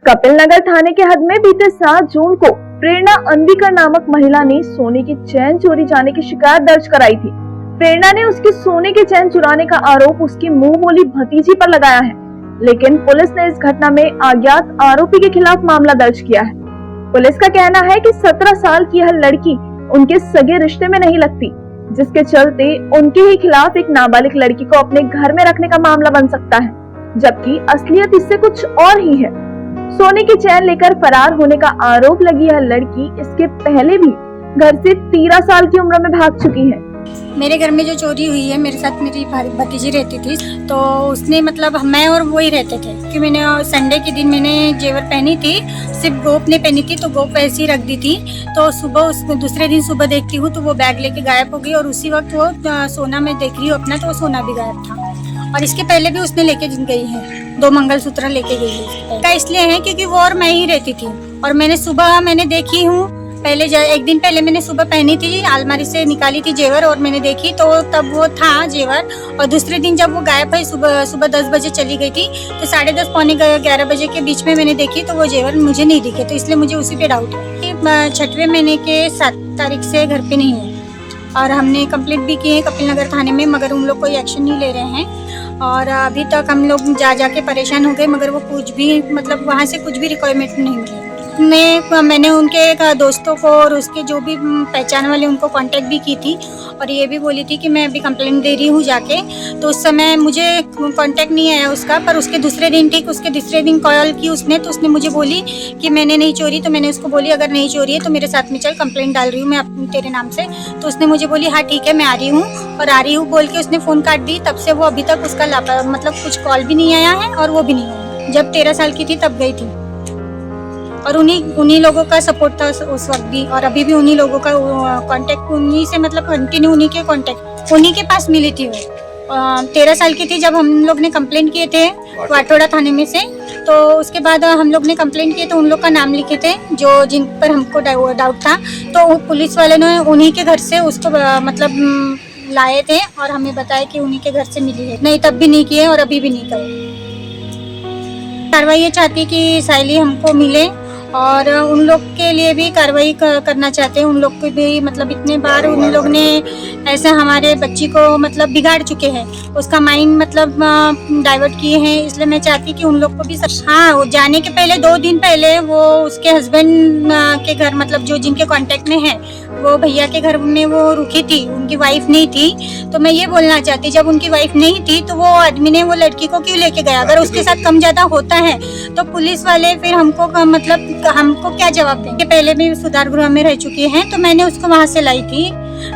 कपिल नगर थाने के हद में बीते 7 जून को प्रेरणा अंबिकर नामक महिला ने सोने की चैन चोरी जाने की शिकायत दर्ज कराई थी। प्रेरणा ने उसके सोने के चैन चुराने का आरोप उसकी मुंह बोली भतीजी पर लगाया है, लेकिन पुलिस ने इस घटना में अज्ञात आरोपी के खिलाफ मामला दर्ज किया है। पुलिस का कहना है कि 17 साल की यह लड़की उनके सगे रिश्ते में नहीं लगती, जिसके चलते उनके ही खिलाफ एक नाबालिग लड़की को अपने घर में रखने का मामला बन सकता है, जबकि असलियत इससे कुछ और ही है। सोने की चैन लेकर फरार होने का आरोप लगी यह लड़की इसके पहले भी घर से 13 साल की उम्र में भाग चुकी है। मेरे घर में जो चोरी हुई है, मेरे साथ मेरी भतीजी रहती थी, तो उसने मतलब मैं और वो ही रहते थे कि मैंने संडे के दिन मैंने जेवर पहनी थी, सिर्फ गोप ने पहनी थी, तो गोप ऐसे ही रख दी थी। तो सुबह दूसरे दिन सुबह देखती हूँ तो वो बैग लेके गायब हो गई और उसी वक्त वो सोना मैं देख रही हूँ अपना, तो वो सोना भी गायब था। और इसके पहले भी उसने लेके गई है, 2 मंगलसूत्र लेके गई है। इसलिए है क्योंकि वो और मैं ही रहती थी और मैंने देखी हूँ पहले एक दिन पहले मैंने सुबह पहनी थी, अलमारी से निकाली थी जेवर और मैंने देखी तो तब वो था जेवर। और दूसरे दिन जब वो गायब है, सुबह 10 बजे चली गई थी, तो 10:30 पौने 11 बजे के बीच में मैंने देखी तो वो जेवर मुझे नहीं दिखे, तो इसलिए मुझे उसी पे डाउट है। 6वें महीने के 7 तारीख से घर पे नहीं है और हमने कंप्लेंट भी की है कपिल नगर थाने में, मगर उन लोग कोई एक्शन नहीं ले रहे हैं। और अभी तक हम लोग जाके परेशान हो गए, मगर वो कुछ भी मतलब वहाँ से कुछ भी रिक्वायरमेंट नहीं मिली। मैंने उनके दोस्तों को और उसके जो भी पहचान वाले उनको कांटेक्ट भी की थी और ये भी बोली थी कि मैं अभी कंप्लेंट दे रही हूँ जाके। तो उस समय मुझे कांटेक्ट नहीं आया उसका, पर उसके दूसरे दिन कॉल की उसने, तो उसने मुझे बोली कि मैंने नहीं चोरी। तो मैंने उसको बोली अगर नहीं चोरी है तो मेरे साथ में चल, कंप्लेंट डाल रही हूँ मैं तेरे नाम से। तो उसने मुझे बोली हाँ ठीक है मैं आ रही हूँ, और आ रही हूँ बोल के उसने फ़ोन काट दी। तब से वो अभी तक उसका मतलब कुछ कॉल भी नहीं आया है और वो भी नहीं आया। जब 13 साल की थी तब गई थी और उन्हीं लोगों का सपोर्ट था उस वक्त भी, और अभी भी उन्हीं लोगों का कांटेक्ट, उन्हीं से मतलब कंटिन्यू उन्हीं के कांटेक्ट, उन्हीं के पास मिली थी वो। 13 साल की थी जब हम लोग ने कंप्लेंट किए थे वाटोड़ा थाने में से। तो उसके बाद हम लोग ने कंप्लेंट किए तो उन लोग का नाम लिखे थे जो जिन पर हमको डाउट था, तो पुलिस वाले ने उन्हीं के घर से उसको मतलब लाए थे और हमें बताया कि उन्हीं के घर से मिली है। नहीं, तब भी नहीं किए और अभी भी नहीं करे। कार्रवाई ये चाहती है कि साइली हमको मिले और उन लोग के लिए भी कार्रवाई करना चाहते हैं। उन लोग को भी मतलब इतने बार उन लोग ने ऐसे हमारे बच्ची को मतलब बिगाड़ चुके हैं, उसका माइंड मतलब डाइवर्ट किए हैं। इसलिए मैं चाहती कि उन लोग को भी हाँ, जाने के पहले 2 दिन पहले वो उसके हस्बैंड के घर मतलब जो जिनके कांटेक्ट में है वो भैया के घर में वो रुकी थी, उनकी वाइफ नहीं थी। तो मैं ये बोलना चाहती जब उनकी वाइफ नहीं थी तो वो आदमी ने वो लड़की को क्यों लेके गया? अगर उसके साथ कम ज्यादा होता है तो पुलिस वाले फिर हमको क्या जवाब देंगे? पहले भी सुधार गृह में रह चुकी हैं, तो मैंने उसको वहाँ से लाई थी।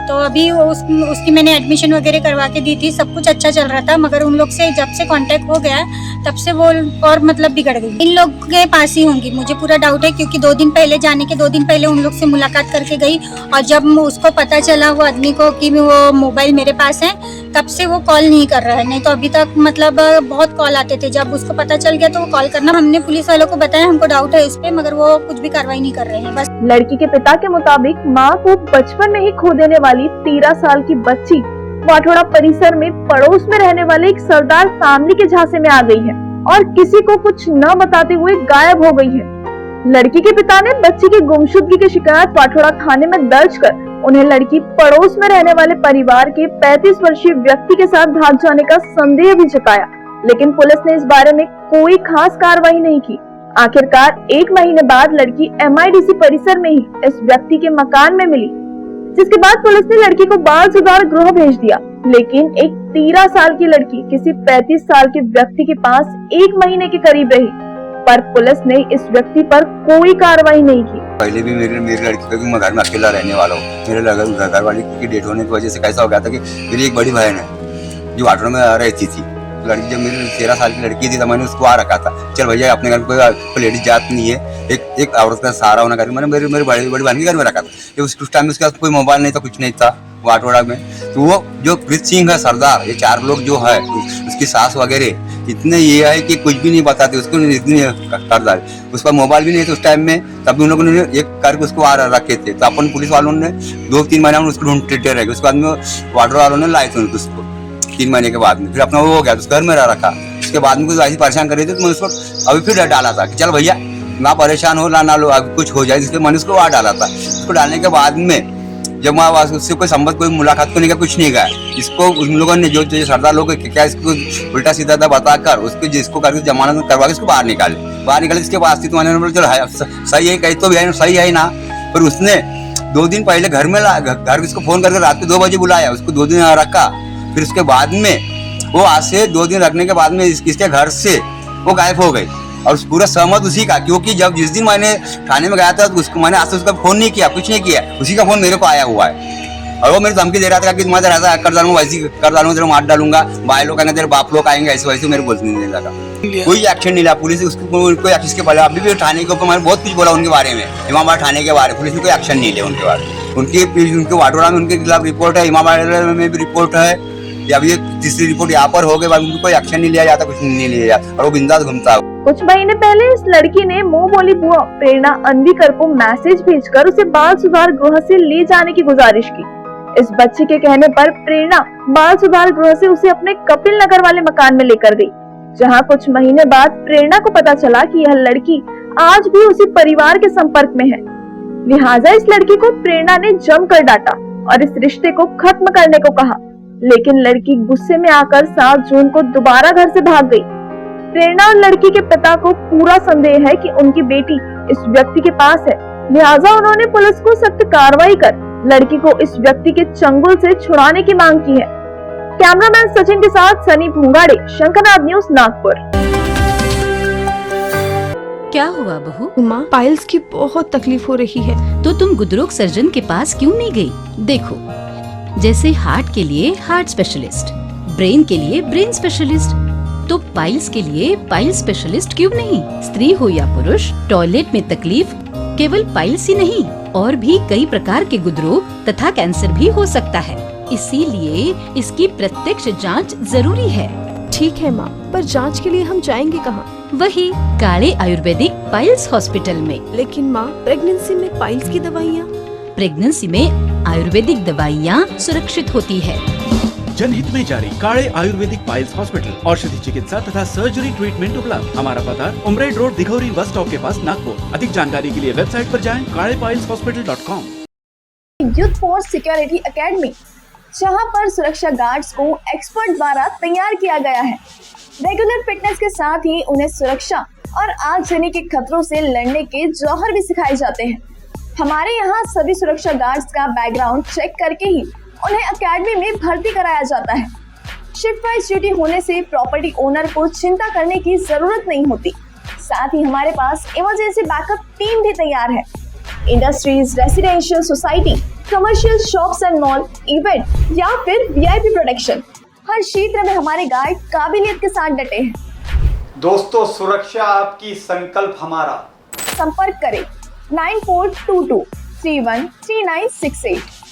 तो अभी उसकी मैंने एडमिशन वगैरह करवा के दी थी, सब कुछ अच्छा चल रहा था। मगर उन लोग से जब से कांटेक्ट हो गया तब से वो और मतलब बिगड़ गई। इन लोग के पास ही होंगी, मुझे पूरा डाउट है, क्योंकि 2 दिन पहले जाने के 2 दिन पहले उन लोग से मुलाकात करके गई और जब उसको पता चला वो आदमी को कि वो मोबाइल मेरे पास है, तब से वो कॉल नहीं कर रहा है। नहीं तो अभी तक मतलब बहुत कॉल आते थे, जब उसको पता चल गया तो वो कॉल करना। हमने पुलिस वालों को बताया हमको डाउट है इस पे, मगर वो कुछ भी कार्रवाई नहीं कर रहे हैं। बस लड़की के पिता के मुताबिक मां को बचपन में ही खो देने वाली 13 साल की बच्ची वाटोड़ा परिसर में पड़ोस में रहने वाले एक सरदार फैमिली के झांसे में आ गई है और किसी को कुछ न बताते हुए गायब हो गई है। लड़की के पिता ने बच्ची की गुमशुदगी की शिकायत वाटोड़ा थाने में दर्ज कर उन्हें लड़की पड़ोस में रहने वाले परिवार के 35 वर्षीय व्यक्ति के साथ भाग जाने का संदेह भी जताया, लेकिन पुलिस ने इस बारे में कोई खास कार्रवाई नहीं की। आखिरकार 1 महीने बाद लड़की MIDC परिसर में ही इस व्यक्ति के मकान में मिली, जिसके बाद पुलिस ने लड़की को बाल सुधार गृह भेज दिया। लेकिन एक 13 साल की लड़की किसी 35 साल के व्यक्ति के पास 1 महीने के करीब रही, पर पुलिस ने इस व्यक्ति पर कोई कार्रवाई नहीं की। पहले भी मेरी लड़की को मैं घर में अकेला रहने वाला हूँ। मेरे घर वाली की डेथ होने की वजह से कैसा हो गया था कि मेरी एक बड़ी बहन है जो वाटोड़ा में रहती थी। लड़की जब मेरी 13 साल की लड़की थी तो मैंने उसको आ रखा था, चल भैया अपने घर में कोई लेडीज जात नहीं है, एक औरत का सहारा होना करके मैंने मेरी बड़ी बहन के घर में रखा था। उस टाइम में उसके पास कोई मोबाइल नहीं था, कुछ नहीं था वाटोड़ा में। तो वो जो प्रीत सिंह है सरदार, ये 4 लोग जो है उसकी सास वगैरह इतने ये है कि कुछ भी नहीं बताते उसको, इतनी सरदार। उसका मोबाइल भी नहीं था उस टाइम में, तब उन लोगों ने एक करके उसको आ रखे थे। तो अपन पुलिस वालों ने 2-3 महीना उसको ढूंढते रहे। उसके बाद में वाटोड़ा वालों ने लाए थे उसको 3 महीने के बाद में, फिर अपना वो हो गया तो घर में रखा। उसके बाद में कुछ ऐसी परेशान कर रही थी तो मैं उसको अभी फिर डाला था कि चल भैया ना परेशान हो ना लो कुछ हो जाए, इसलिए मैंने उसको वहाँ डाला था। उसको डालने के बाद में जब वहाँ उससे कोई संबंध कोई मुलाकात को नहीं किया, कुछ नहीं कहा। इसको उन लोगों ने जो सरदार लोग क्या इसको उल्टा सीधा था बताकर उसको जिसको करके जमानत करवा के इसको बाहर निकाले। इसके बाद तो मैंने बोला चलो सही है, कहीं तो भी है, सही है ना। पर उसने 2 दिन पहले घर में घर इसको फोन करके रात को 2 बजे बुलाया, उसको 2 दिन रखा। फिर उसके बाद में वो आज से 2 दिन रखने के बाद में इसके घर से वो गायब हो गई। और पूरा सहमत उसी का, क्योंकि जब जिस दिन मैंने थाने में गया था तो उसको मैंने आज से उसका फोन नहीं किया, कुछ नहीं किया, उसी का फोन मेरे को आया हुआ है। और वो मेरी धमकी दे रहा था कि तुम्हारे ऐसा कर डालूंगा, वैसे कर डालूंगा, तेरे मार डालूंगा, भाई लोग आएंगे, तेरे बाप लोग आएंगे, ऐसे वैसे मेरे बोलते नहीं लगा। कोई एक्शन नहीं लिया पुलिस, उसको कोई इसके पहले अभी भी थाने के ऊपर मैंने बहुत कुछ बोला उनके बारे में, इमामबाड़ा थाने के बारे में, पुलिस ने कोई एक्शन नहीं लिया उनके बारे में। उनके वाटोड़ा में उनके खिलाफ रिपोर्ट है, इमामबाड़ा में भी रिपोर्ट है, अब ये तीसरी रिपोर्ट यहाँ पर हो गई, उनको कोई एक्शन नहीं लिया जाता, कुछ नहीं लिया जाता और वो बिंदास घूमता है। कुछ महीने पहले इस लड़की ने मुंह बोली बुआ प्रेरणा अन्वीकर को मैसेज भेजकर उसे बाल सुधार गृह से ले जाने की गुजारिश की। इस बच्चे के कहने पर प्रेरणा बाल सुधार गृह से उसे अपने कपिल नगर वाले मकान में लेकर गई, जहां कुछ महीने बाद प्रेरणा को पता चला कि यह लड़की आज भी उसी परिवार के संपर्क में है। लिहाजा इस लड़की को प्रेरणा ने जमकर डांटा और इस रिश्ते को खत्म करने को कहा, लेकिन लड़की गुस्से में आकर 7 जून को दोबारा घर से भाग गई। प्रेरणा और लड़की के पिता को पूरा संदेह है कि उनकी बेटी इस व्यक्ति के पास है, लिहाजा उन्होंने पुलिस को सख्त कार्रवाई कर लड़की को इस व्यक्ति के चंगुल से छुड़ाने की मांग की है। कैमरामैन सचिन के साथ सनी भूंगाड़े, शंकरनाथ न्यूज, नागपुर। क्या हुआ बहू? माँ, पाइल्स की बहुत तकलीफ हो रही है। तो तुम गुदरोग सर्जन के पास क्यों नहीं गई? देखो, जैसे हार्ट के लिए हार्ट स्पेशलिस्ट, ब्रेन के लिए ब्रेन स्पेशलिस्ट, तो पाइल्स के लिए पाइल्स स्पेशलिस्ट क्यों नहीं? स्त्री हो या पुरुष, टॉयलेट में तकलीफ केवल पाइल्स ही नहीं, और भी कई प्रकार के गुदरोग तथा कैंसर भी हो सकता है। इसीलिए इसकी प्रत्यक्ष जांच जरूरी है। ठीक है माँ, पर जांच के लिए हम जाएंगे कहाँ? वही काले आयुर्वेदिक पाइल्स हॉस्पिटल में। लेकिन माँ, प्रेगनेंसी में पाइल्स की दवाइयाँ? प्रेगनेंसी में आयुर्वेदिक दवाइयाँ सुरक्षित होती है। जनहित में जारी काड़े आयुर्वेदिक पाइल्स हॉस्पिटल, औषधि चिकित्सा तथा सर्जरी ट्रीटमेंट उपलब्ध। हमारा पता उमरेड रोड, दिघौरी बस स्टॉप के पास, नागपुर। अधिक जानकारी के लिए वेबसाइट पर जाएं kadepailshospital.com। Youth force security academy, जहां पर सुरक्षा गार्ड्स को एक्सपर्ट द्वारा तैयार किया गया है। रेगुलर फिटनेस के साथ ही उन्हें सुरक्षा और आगजनी के खतरों से लड़ने के जौहर भी सिखाए जाते हैं। हमारे यहाँ सभी सुरक्षा गार्ड्स का बैकग्राउंड चेक करके ही उन्हें एकेडमी में भर्ती कराया जाता है। शिफ्ट वाइज ड्यूटी होने से प्रॉपर्टी ओनर को चिंता करने की जरूरत नहीं होती। साथ ही हमारे पास इमरजेंसी बैकअप टीम भी तैयार है। Industries, residential society, commercial shops and mall, event या फिर VIP प्रोटेक्शन, हर क्षेत्र में हमारे गार्ड काबिलियत के साथ डटे हैं। दोस्तों, सुरक्षा आपकी, संकल्प हमारा। संपर्क करें 9422 313968।